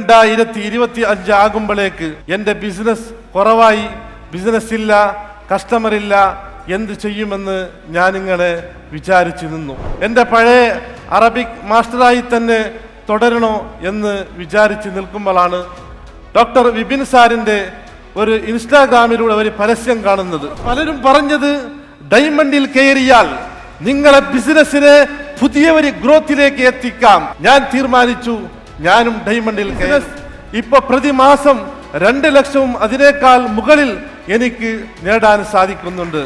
2025 ആകുമ്പോഴേക്ക് എൻ്റെ ബിസിനസ് കുറവായി, ബിസിനസ് ഇല്ല, കസ്റ്റമർ ഇല്ല, എന്ത് ചെയ്യുമെന്ന് ഞാനിങ്ങനെ വിചാരിച്ചു നിന്നു. എൻ്റെ പഴയ അറബിക് മാസ്റ്ററായി തന്നെ തുടരണോ എന്ന് വിചാരിച്ച് നിൽക്കുമ്പോഴാണ് ഡോക്ടർ വിപിൻ സാറിൻ്റെ ഒരു ഇൻസ്റ്റാഗ്രാമിലൂടെ ഒരു പരസ്യം കാണുന്നത്. പലരും പറഞ്ഞത് ഡയമണ്ടിൽ കയറിയാൽ നിങ്ങളെ ബിസിനസ്സിനെ പുതിയ ഒരു ഗ്രോത്തിലേക്ക് എത്തിക്കാം. ഞാൻ തീരുമാനിച്ചു, ഞാനും ഡയമണ്ടിൽ കയറി. ഇപ്പൊ പ്രതിമാസം 2 ലക്ഷവും അതിനേക്കാൾ മുകളിൽ എനിക്ക് നേടാൻ സാധിക്കുന്നുണ്ട്.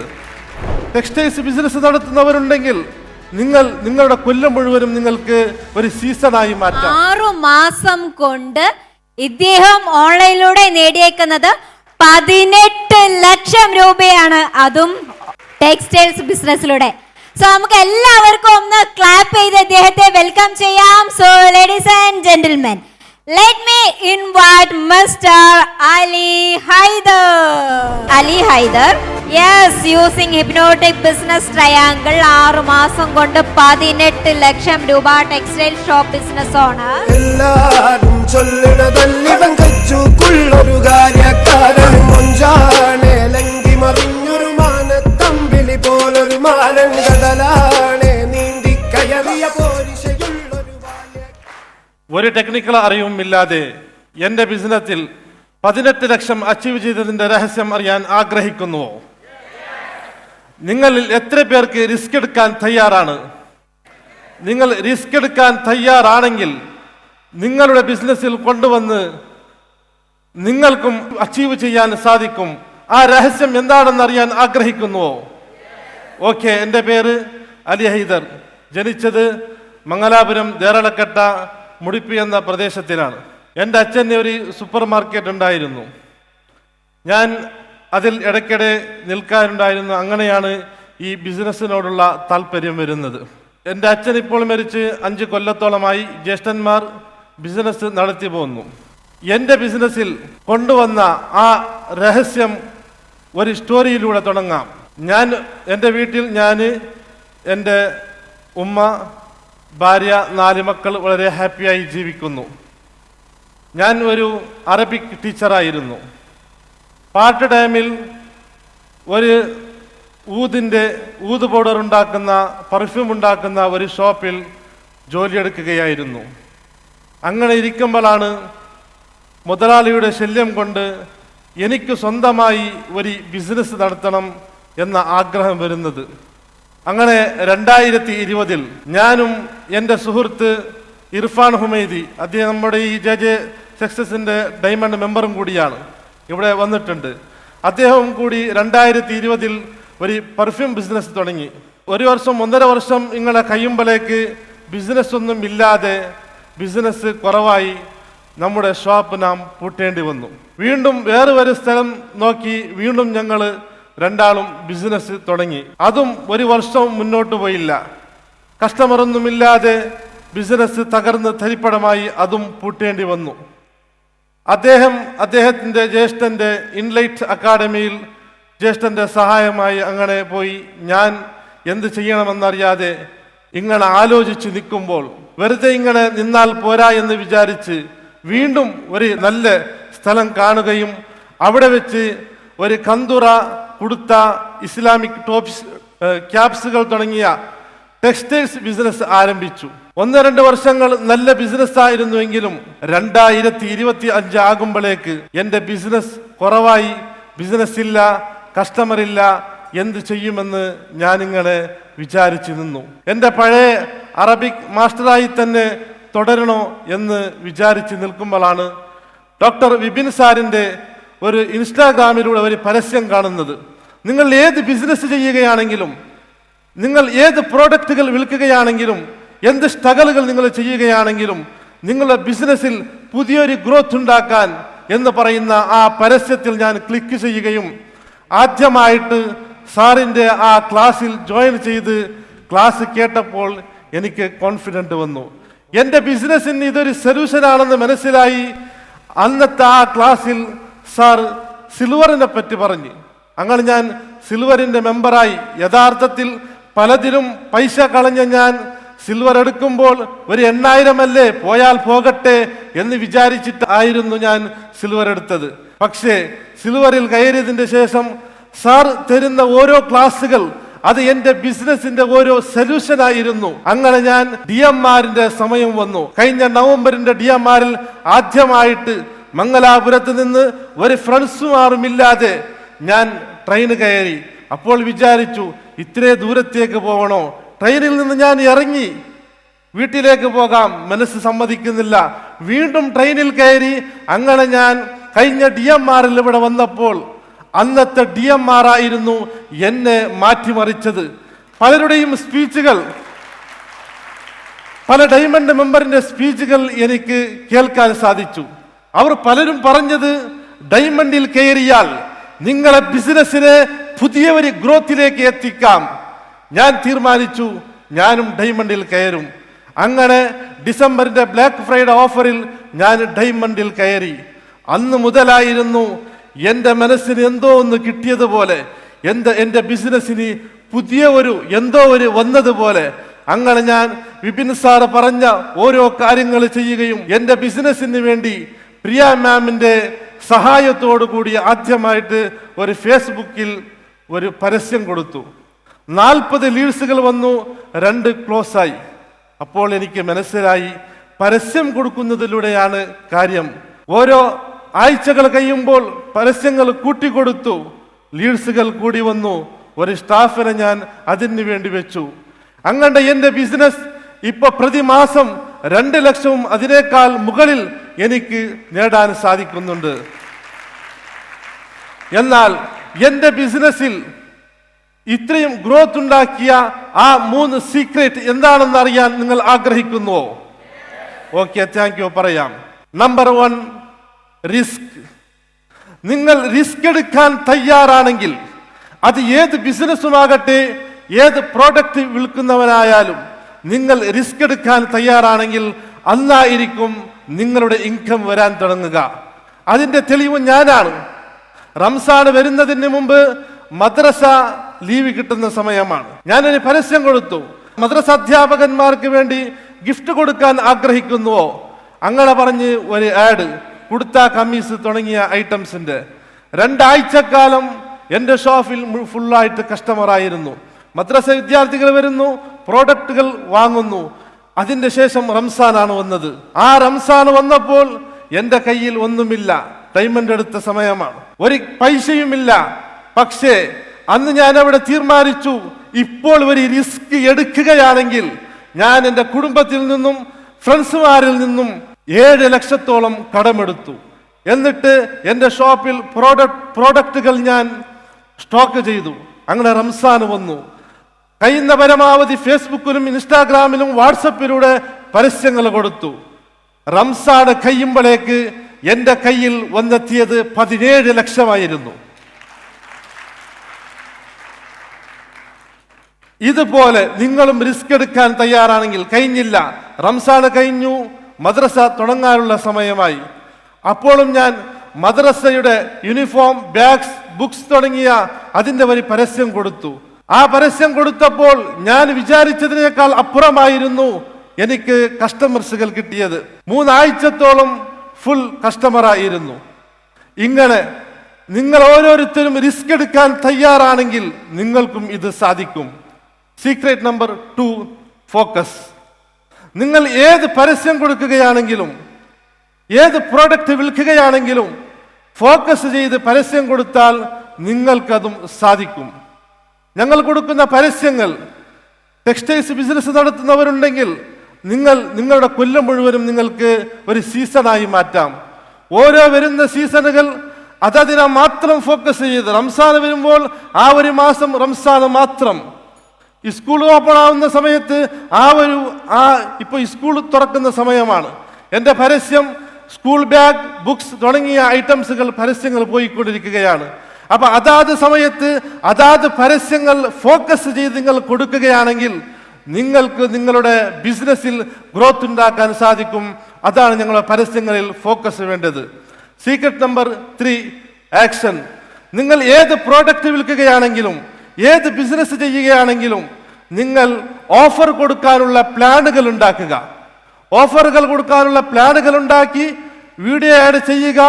ടെക്സ്റ്റൈൽസ് ബിസിനസ് നടത്തുന്നവരുണ്ടെങ്കിൽ നിങ്ങളുടെ കൊല്ലം മുഴുവനും നിങ്ങൾക്ക് ഒരു സീസണായി മാറ്റാം. 6 മാസം കൊണ്ട് ഇദ്ദേഹം ഓൺലൈനിലൂടെ നേടിയേക്കുന്നത് 18 ലക്ഷം രൂപയാണ്, അതും ടെക്സ്റ്റൈൽസ് ബിസിനസ്സിലൂടെ. സോ നമുക്ക് എല്ലാവർക്കും ഒന്ന് ക്ലാപ്പ് ചെയ്ത് ഇദ്ദേഹത്തെ വെൽക്കം ചെയ്യാം. So ladies and gentlemen, let me invite Mr. Ali Haider. Ali Haider, yes, using hypnotic business triangle 6 മാസം കൊണ്ട് 18 ലക്ഷം രൂപ ടെക്സ്റ്റൈൽ ഷോപ്പ് ബിസിനസ് ഓണർ. എല്ലാരും ചൊല്ലണതല്ലിവൻ കച്ചുക്കുള്ളൊരു കാര്യക്കാരൻ മൊഞ്ചാണേ, ലങ്കി മറിഞ്ഞൊരു മാനത്തമ്പിളി പോലൊരു മാനൻ കടലാണേ, നീന്തി കയറിയ പോരിശയുള്ളൊരു ഒരു ടെക്നിക്കൽ അറിവുമില്ലാതെ എൻ്റെ ബിസിനസ്സിൽ 18 ലക്ഷം അച്ചീവ് ചെയ്തതിൻ്റെ രഹസ്യം അറിയാൻ ആഗ്രഹിക്കുന്നുവോ? നിങ്ങളിൽ എത്ര പേർക്ക് റിസ്ക് എടുക്കാൻ തയ്യാറാണ്? നിങ്ങൾ റിസ്ക് എടുക്കാൻ തയ്യാറാണെങ്കിൽ നിങ്ങളുടെ ബിസിനസ്സിൽ കൊണ്ടുവന്ന് നിങ്ങൾക്കും അച്ചീവ് ചെയ്യാൻ സാധിക്കും. ആ രഹസ്യം എന്താണെന്ന് അറിയാൻ ആഗ്രഹിക്കുന്നുവോ? ഓക്കെ, എൻ്റെ പേര് അലി ഹൈദർ. ജനിച്ചത് മംഗലാപുരം ദേറളക്കട്ട മുടിപ്പി എന്ന പ്രദേശത്തിലാണ്. എൻ്റെ അച്ഛന് ഒരു സൂപ്പർ മാർക്കറ്റ് ഉണ്ടായിരുന്നു. ഞാൻ അതിൽ ഇടയ്ക്കിടെ നിൽക്കാറുണ്ടായിരുന്നു. അങ്ങനെയാണ് ഈ ബിസിനസ്സിനോടുള്ള താല്പര്യം വരുന്നത്. എൻ്റെ അച്ഛൻ ഇപ്പോൾ മരിച്ച് 5 കൊല്ലത്തോളമായി. ജ്യേഷ്ഠന്മാർ ബിസിനസ് നടത്തി പോകുന്നു. എൻ്റെ ബിസിനസ്സിൽ കൊണ്ടുവന്ന ആ രഹസ്യം ഒരു സ്റ്റോറിയിലൂടെ തുടങ്ങാം. എൻ്റെ വീട്ടിൽ എൻ്റെ ഉമ്മ, ഭാര്യ, 4 മക്കൾ വളരെ ഹാപ്പിയായി ജീവിക്കുന്നു. ഞാൻ ഒരു അറബിക് ടീച്ചറായിരുന്നു. പാർട്ട് ടൈമിൽ ഒരു ഊത് പൗഡർ ഉണ്ടാക്കുന്ന, പെർഫ്യൂം ഉണ്ടാക്കുന്ന ഒരു ഷോപ്പിൽ ജോലിയെടുക്കുകയായിരുന്നു. അങ്ങനെ ഇരിക്കുമ്പോഴാണ് മുതലാളിയുടെ ശല്യം കൊണ്ട് എനിക്ക് സ്വന്തമായി ഒരു ബിസിനസ് നടത്തണം എന്ന ആഗ്രഹം വരുന്നത്. അങ്ങനെ 2020 ഞാനും എൻ്റെ സുഹൃത്ത് ഇർഫാൻ ഹുമൈദി, അദ്ദേഹം നമ്മുടെ ഈ JJ സക്സസിൻ്റെ ഡയമണ്ട് മെമ്പറും കൂടിയാണ്, ഇവിടെ വന്നിട്ടുണ്ട്. അദ്ദേഹവും കൂടി 2020 ഒരു പെർഫ്യൂം ബിസിനസ് തുടങ്ങി. 1 വർഷം 1.5 വർഷം ഇങ്ങനെ കഴിയുമ്പോഴേക്ക് ബിസിനസ് ഒന്നും ഇല്ലാതെ, ബിസിനസ് കുറവായി, നമ്മുടെ ഷോപ്പ് നാം പൂട്ടേണ്ടി വന്നു. വീണ്ടും വേറെ ഒരു സ്ഥലം നോക്കി വീണ്ടും ഞങ്ങൾ രണ്ടാളും ബിസിനസ് തുടങ്ങി. അതും 1 വർഷവും മുന്നോട്ട് പോയില്ല. കസ്റ്റമറൊന്നുമില്ലാതെ ബിസിനസ് തകർന്ന് തരിപ്പടമായി, അതും പൂട്ടേണ്ടി വന്നു. അദ്ദേഹത്തിൻ്റെ ജ്യേഷ്ഠൻ്റെ ഇൻലൈറ്റ് അക്കാഡമിയിൽ ജ്യേഷ്ഠൻ്റെ സഹായമായി അങ്ങനെ പോയി. ഞാൻ എന്ത് ചെയ്യണമെന്നറിയാതെ ഇങ്ങനെ ആലോചിച്ച് നിൽക്കുമ്പോൾ വെറുതെ ഇങ്ങനെ നിന്നാൽ പോരാ എന്ന് വിചാരിച്ച് വീണ്ടും ഒരു നല്ല സ്ഥലം കാണുകയും അവിടെ വെച്ച് ഒരു കന്തുറ, കുടുത്ത, ഇസ്ലാമിക് ടോപ്സ്, ക്യാപ്സുകൾ തുടങ്ങിയ ടെക്സ്റ്റൈൽസ് ബിസിനസ് ആരംഭിച്ചു. 1-2 വർഷങ്ങൾ നല്ല ബിസിനസ് ആയിരുന്നുവെങ്കിലും 2025 ആകുമ്പോഴേക്ക് എൻ്റെ ബിസിനസ് കുറവായി, ബിസിനസ് ഇല്ല, കസ്റ്റമർ ഇല്ല, എന്ത് ചെയ്യുമെന്ന് ഞാനിങ്ങനെ വിചാരിച്ചു നിന്നു. എൻ്റെ പഴയ അറബിക് മാസ്റ്ററായി തന്നെ തുടരണോ എന്ന് വിചാരിച്ച് നിൽക്കുമ്പോഴാണ് ഡോക്ടർ വിപിൻ സാറിൻ്റെ ഒരു ഇൻസ്റ്റാഗ്രാമിലൂടെ ഒരു പരസ്യം കാണുന്നത്. നിങ്ങൾ ഏത് ബിസിനസ് ചെയ്യുകയാണെങ്കിലും, നിങ്ങൾ ഏത് പ്രോഡക്റ്റുകൾ വിൽക്കുകയാണെങ്കിലും, എന്ത് സ്ട്രഗിളുകൾ നിങ്ങൾ ചെയ്യുകയാണെങ്കിലും, നിങ്ങളുടെ ബിസിനസ്സിൽ പുതിയൊരു ഗ്രോത്ത് ഉണ്ടാക്കാൻ എന്ന് പറയുന്ന ആ പരസ്യത്തിൽ ഞാൻ ക്ലിക്ക് ചെയ്യുകയും ആദ്യമായിട്ട് സാറിൻ്റെ ആ ക്ലാസ്സിൽ ജോയിൻ ചെയ്ത് ക്ലാസ് കേട്ടപ്പോൾ എനിക്ക് കോൺഫിഡൻറ്റ് വന്നു. എൻ്റെ ബിസിനസ്സിന് ഇതൊരു സൊല്യൂഷനാണെന്ന് മനസ്സിലായി. അന്നത്തെ ആ ക്ലാസ്സിൽ സാർ സിൽവറിനെ പറ്റി പറഞ്ഞു. അങ്ങനെ ഞാൻ സിൽവറിൻ്റെ മെമ്പറായി. യഥാർത്ഥത്തിൽ പലതിലും പൈസ കളഞ്ഞ ഞാൻ സിൽവർ എടുക്കുമ്പോൾ ഒരു 8000 അല്ലേ, പോയാൽ പോകട്ടെ എന്ന് വിചാരിച്ചിട്ട് ആയിരുന്നു ഞാൻ സിൽവർ എടുത്തത്. പക്ഷേ സിൽവറിൽ കയറിയതിന്റെ ശേഷം സാർ തരുന്ന ഓരോ ക്ലാസ്സുകൾ അത് എന്റെ ബിസിനസിന്റെ ഓരോ സൊല്യൂഷൻ ആയിരുന്നു. അങ്ങനെ ഞാൻ DMRന്റെ സമയം വന്നു. കഴിഞ്ഞ നവംബറിന്റെ DMRൽ ആദ്യമായിട്ട് മംഗലാപുരത്ത് നിന്ന് ഒരു ഫ്രണ്ട്സുമാരുമില്ലാതെ ഞാൻ ട്രെയിന് കയറി. അപ്പോൾ വിചാരിച്ചു, ഇത്രേ ദൂരത്തേക്ക് പോകണോ? ട്രെയിനിൽ നിന്ന് ഞാൻ ഇറങ്ങി വീട്ടിലേക്ക് പോകാം, മനസ്സ് സമ്മതിക്കുന്നില്ല. വീണ്ടും ട്രെയിനിൽ കയറി. അങ്ങനെ ഞാൻ കഴിഞ്ഞ DMRൽ ഇവിടെ വന്നപ്പോൾ അന്നത്തെ DMR ആയിരുന്നു എന്നെ മാറ്റിമറിച്ചത്. പലരുടെയും സ്പീച്ചുകൾ, പല ഡയമണ്ട് മെമ്പറിന്റെ സ്പീച്ചുകൾ എനിക്ക് കേൾക്കാൻ സാധിച്ചു. അവർ പലരും പറഞ്ഞത്, ഡയമണ്ടിൽ കയറിയാൽ നിങ്ങളെ ബിസിനസ്സിനെ പുതിയ ഒരു ഗ്രോത്തിലേക്ക് എത്തിക്കാം. ഞാൻ തീരുമാനിച്ചു, ഞാനും ഡയമണ്ടിൽ കയറും. അങ്ങനെ ഡിസംബറിന്റെ ബ്ലാക്ക് ഫ്രൈഡേ ഓഫറിൽ ഞാൻ ഡയമണ്ടിൽ കയറി. അന്ന് മുതലായിരുന്നു എൻ്റെ മനസ്സിന് എന്തോ ഒന്ന് കിട്ടിയതുപോലെ, എൻ്റെ ബിസിനസ്സിന് പുതിയ എന്തോ ഒരു വന്നതുപോലെ. അങ്ങനെ ഞാൻ വിപിൻ സാറ് പറഞ്ഞ ഓരോ കാര്യങ്ങൾ ചെയ്യുകയും എൻ്റെ ബിസിനസ്സിന് വേണ്ടി പ്രിയ മാമിൻ്റെ സഹായത്തോടു കൂടി ആദ്യമായിട്ട് ഒരു ഫേസ്ബുക്കിൽ ഒരു പരസ്യം കൊടുത്തു. 40 ലീഡ്സുകൾ വന്നു, 2 ക്ലോസ് ആയി. അപ്പോൾ എനിക്ക് മനസ്സിലായി, പരസ്യം കൊടുക്കുന്നതിലൂടെയാണ് കാര്യം. ഓരോ ആഴ്ചകൾ കഴിയുമ്പോൾ പരസ്യങ്ങൾ കൂട്ടിക്കൊടുത്തു, ലീഡ്സുകൾ കൂടി വന്നു. ഒരു സ്റ്റാഫിനെ ഞാൻ അതിന് വേണ്ടി വെച്ചു. അങ്ങനെ എൻ്റെ ബിസിനസ് ഇപ്പൊ പ്രതിമാസം 2 ലക്ഷവും അതിനേക്കാൾ മുകളിൽ എനിക്ക് നേടാൻ സാധിക്കുന്നുണ്ട്. എന്നാൽ എൻ്റെ ബിസിനസ്സിൽ ഇത്രയും ഗ്രോത്ത് ഉണ്ടാക്കിയ ആ 3 സീക്രട്ട് എന്താണെന്ന് അറിയാൻ നിങ്ങൾ ആഗ്രഹിക്കുന്നുവോ? Okay, thank you. പറയാം. Number 1, risk. നിങ്ങൾ റിസ്ക് എടുക്കാൻ തയ്യാറാണെങ്കിൽ, അത് ഏത് ബിസിനസ്സുമാകട്ടെ, ഏത് പ്രോഡക്റ്റ് വിൽക്കുന്നവനായാലും, നിങ്ങൾ റിസ്ക് എടുക്കാൻ തയ്യാറാണെങ്കിൽ അന്നായിരിക്കും നിങ്ങളുടെ ഇൻകം വരാൻ തുടങ്ങുക. അതിന്റെ തെളിവ് ഞാനാണ്. റംസാൻ വരുന്നതിന് മുമ്പ് മദ്രസ ലീവ് കിട്ടുന്ന സമയമാണ്. ഞാനൊരു പരസ്യം കൊടുത്തു, മദ്രസ അധ്യാപകന്മാർക്ക് വേണ്ടി ഗിഫ്റ്റ് കൊടുക്കാൻ ആഗ്രഹിക്കുന്നുവോ? അങ്ങനെ പറഞ്ഞ് ഒരു ആഡ്, കുടുത്ത കമ്മീസ് തുടങ്ങിയ ഐറ്റംസിന്റെ 2 ആഴ്ചക്കാലം എൻ്റെ ഷോപ്പിൽ ഫുള്ളായിട്ട് കസ്റ്റമറായിരുന്നു. മദ്രസ വിദ്യാർത്ഥികൾ വരുന്നു, പ്രോഡക്റ്റുകൾ വാങ്ങുന്നു. അതിന്റെ ശേഷം റംസാനാണ് വന്നത്. ആ റംസാൻ വന്നപ്പോൾ എൻ്റെ കയ്യിൽ ഒന്നുമില്ല, ഡയമണ്ട് എടുത്ത സമയമാണ്, ഒരു പൈസയുമില്ല. പക്ഷേ അന്ന് ഞാൻ അവിടെ തീരുമാനിച്ചു, ഇപ്പോൾ ഒരു റിസ്ക് എടുക്കുകയാണെങ്കിൽ ഞാൻ എൻ്റെ കുടുംബത്തിൽ നിന്നും ഫ്രണ്ട്സുമാരിൽ നിന്നും 7 ലക്ഷത്തോളം കടമെടുത്തു. എന്നിട്ട് എൻ്റെ ഷോപ്പിൽ പ്രോഡക്റ്റുകൾ ഞാൻ സ്റ്റോക്ക് ചെയ്തു. അങ്ങനെ റംസാൻ വന്നു. കഴിയുന്ന പരമാവധി ഫേസ്ബുക്കിലും ഇൻസ്റ്റാഗ്രാമിലും വാട്സപ്പിലൂടെ പരസ്യങ്ങൾ കൊടുത്തു. റംസാൻ കഴിയുമ്പോഴേക്ക് എൻ്റെ കയ്യിൽ വന്നെത്തിയത് 17 ലക്ഷമായിരുന്നു. ഇതുപോലെ നിങ്ങളും റിസ്ക് എടുക്കാൻ തയ്യാറാണെങ്കിൽ, കഴിഞ്ഞില്ല, റംസാൻ കഴിഞ്ഞു, മദ്രസ തുടങ്ങാനുള്ള സമയമായി. അപ്പോഴും ഞാൻ മദ്രസയുടെ യൂണിഫോം, ബാഗ്സ്, ബുക്സ് തുടങ്ങിയ അതിൻ്റെ ഒരു പരസ്യം കൊടുത്തു. ആ പരസ്യം കൊടുത്തപ്പോൾ ഞാൻ വിചാരിച്ചതിനേക്കാൾ അപ്പുറമായിരുന്നു എനിക്ക് കസ്റ്റമേഴ്സുകൾ കിട്ടിയത്. 3 ആഴ്ചത്തോളം ഫുൾ കസ്റ്റമറായിരുന്നു. ഇങ്ങനെ നിങ്ങൾ ഓരോരുത്തരും റിസ്ക് എടുക്കാൻ തയ്യാറാണെങ്കിൽ നിങ്ങൾക്കും ഇത് സാധിക്കും. Secret number 2, focus. നിങ്ങൾ ഏത് പരസ്യം കൊടുക്കുകയാണെങ്കിലും, ഏത് പ്രോഡക്റ്റ് വിൽക്കുകയാണെങ്കിലും, ഫോക്കസ് ചെയ്ത് പരസ്യം കൊടുത്താൽ നിങ്ങൾക്കതും സാധിക്കും. ഞങ്ങൾ കൊടുക്കുന്ന പരസ്യങ്ങൾ, ടെക്സ്റ്റൈൽസ് ബിസിനസ് നടത്തുന്നവരുണ്ടെങ്കിൽ നിങ്ങളുടെ കൊല്ലം മുഴുവനും നിങ്ങൾക്ക് ഒരു സീസണായി മാറ്റാം. ഓരോ വരുന്ന സീസണുകൾ അതതിനെ മാത്രം ഫോക്കസ് ചെയ്ത്, റംസാൻ വരുമ്പോൾ ആ ഒരു മാസം റംസാൻ മാത്രം. ഈ സ്കൂൾ ഓപ്പൺ ആവുന്ന സമയത്ത് ഇപ്പോൾ സ്കൂൾ തുറക്കുന്ന സമയമാണ്. എൻ്റെ പരസ്യം സ്കൂൾ ബാഗ്, ബുക്സ് തുടങ്ങിയ ഐറ്റംസുകൾ പരസ്യങ്ങൾ പോയിക്കൊണ്ടിരിക്കുകയാണ്. അപ്പൊ അതാത് സമയത്ത് അതാത് പരസ്യങ്ങൾ ഫോക്കസ് ചെയ്ത് നിങ്ങൾ കൊടുക്കുകയാണെങ്കിൽ നിങ്ങൾക്ക് നിങ്ങളുടെ ബിസിനസ്സിൽ ഗ്രോത്ത് ഉണ്ടാക്കാൻ സാധിക്കും. അതാണ് ഞങ്ങളുടെ പരസ്യങ്ങളിൽ ഫോക്കസ് വേണ്ടത്. Secret number 3, action. നിങ്ങൾ ഏത് പ്രോഡക്റ്റ് വിൽക്കുകയാണെങ്കിലും, ഏത് ബിസിനസ് ചെയ്യുകയാണെങ്കിലും, നിങ്ങൾ ഓഫർ കൊടുക്കാനുള്ള പ്ലാനുകൾ ഉണ്ടാക്കുക. ഓഫറുകൾ കൊടുക്കാനുള്ള പ്ലാനുകൾ ഉണ്ടാക്കി വീഡിയോ ആഡ് ചെയ്യുക.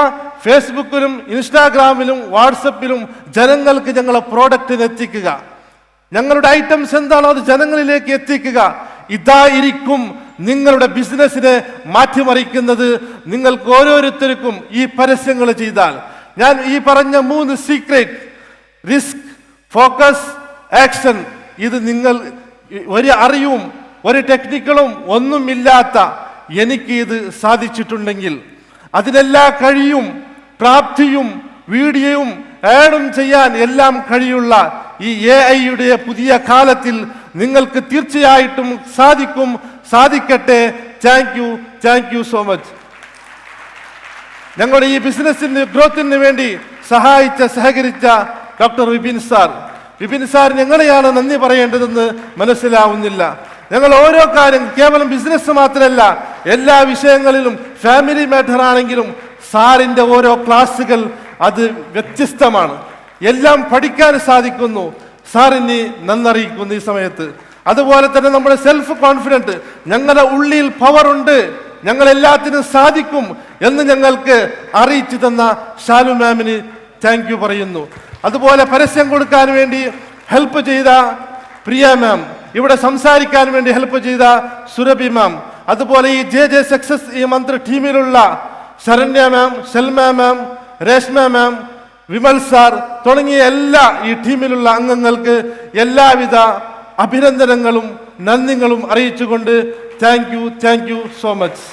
ഫേസ്ബുക്കിലും ഇൻസ്റ്റാഗ്രാമിലും വാട്സപ്പിലും ജനങ്ങൾക്ക് ഞങ്ങളെ പ്രോഡക്റ്റിന് എത്തിക്കുക. ഞങ്ങളുടെ ഐറ്റംസ് എന്താണോ അത് ജനങ്ങളിലേക്ക് എത്തിക്കുക. ഇതായിരിക്കും നിങ്ങളുടെ ബിസിനസ്സിനെ മാറ്റിമറിക്കുന്നത്. നിങ്ങൾക്ക് ഓരോരുത്തർക്കും ഈ പരസ്യങ്ങൾ ചെയ്താൽ, ഞാൻ ഈ പറഞ്ഞ 3 സീക്രട്ട്, റിസ്ക്, ഫോക്കസ്, ആക്ഷൻ, ഇത് നിങ്ങൾ ഒരു അറിവും ഒരു ടെക്നിക്കുകളും ഒന്നുമില്ലാത്ത എനിക്ക് ഇത് സാധിച്ചിട്ടുണ്ടെങ്കിൽ, അതിനെല്ലാ കഴിയും പ്രാപ്തിയും വീഡിയോയും ആഡും ചെയ്യാൻ എല്ലാം കഴിയുള്ള ഈ AI-യുടെ പുതിയ കാലത്തിൽ നിങ്ങൾക്ക് തീർച്ചയായിട്ടും സാധിക്കും. സാധിക്കട്ടെ. Thank you so much. ഞങ്ങളുടെ ഈ ബിസിനസ്സിന് ഗ്രോത്തിന് വേണ്ടി സഹകരിച്ച ഡോക്ടർ വിപിൻ സാർ, ഞങ്ങളെയാണ് നന്ദി പറയേണ്ടതെന്ന് മനസ്സിലാവുന്നില്ല. ഞങ്ങൾ ഓരോ കാര്യം, കേവലം ബിസിനസ് മാത്രമല്ല, എല്ലാ വിഷയങ്ങളിലും ഫാമിലി മാറ്റർ ആണെങ്കിലും സാറിൻ്റെ ഓരോ ക്ലാസ്സുകൾ അത് വ്യത്യസ്തമാണ്. എല്ലാം പഠിക്കാൻ സാധിക്കുന്നു. സാറിന് നന്നറിയിക്കുന്നു ഈ സമയത്ത്. അതുപോലെ തന്നെ നമ്മുടെ സെൽഫ് കോൺഫിഡൻറ്റ്, ഞങ്ങളുടെ ഉള്ളിൽ പവർ ഉണ്ട്, ഞങ്ങൾ എല്ലാത്തിനും സാധിക്കും എന്ന് ഞങ്ങൾക്ക് അറിയിച്ചു തന്ന ഷാലു മാമിന് താങ്ക് യു പറയുന്നു. അതുപോലെ പരസ്യം കൊടുക്കാൻ വേണ്ടി ഹെൽപ്പ് ചെയ്ത പ്രിയ മാം, ഇവിടെ സംസാരിക്കാൻ വേണ്ടി ഹെൽപ്പ് ചെയ്ത സുരഭി മാം, അതുപോലെ ഈ JJ സക്സസ് ഈ മന്ത്ര ടീമിലുള്ള ശരണ്യ മാം, ശൽമ മാം, രേഷ്മ മാം, വിമൽ സാർ തുടങ്ങിയ എല്ലാ ഈ ടീമിലുള്ള അംഗങ്ങൾക്ക് എല്ലാവിധ അഭിനന്ദനങ്ങളും നന്ദികളും അറിയിച്ചുകൊണ്ട് താങ്ക് യു സോ മച്ച്.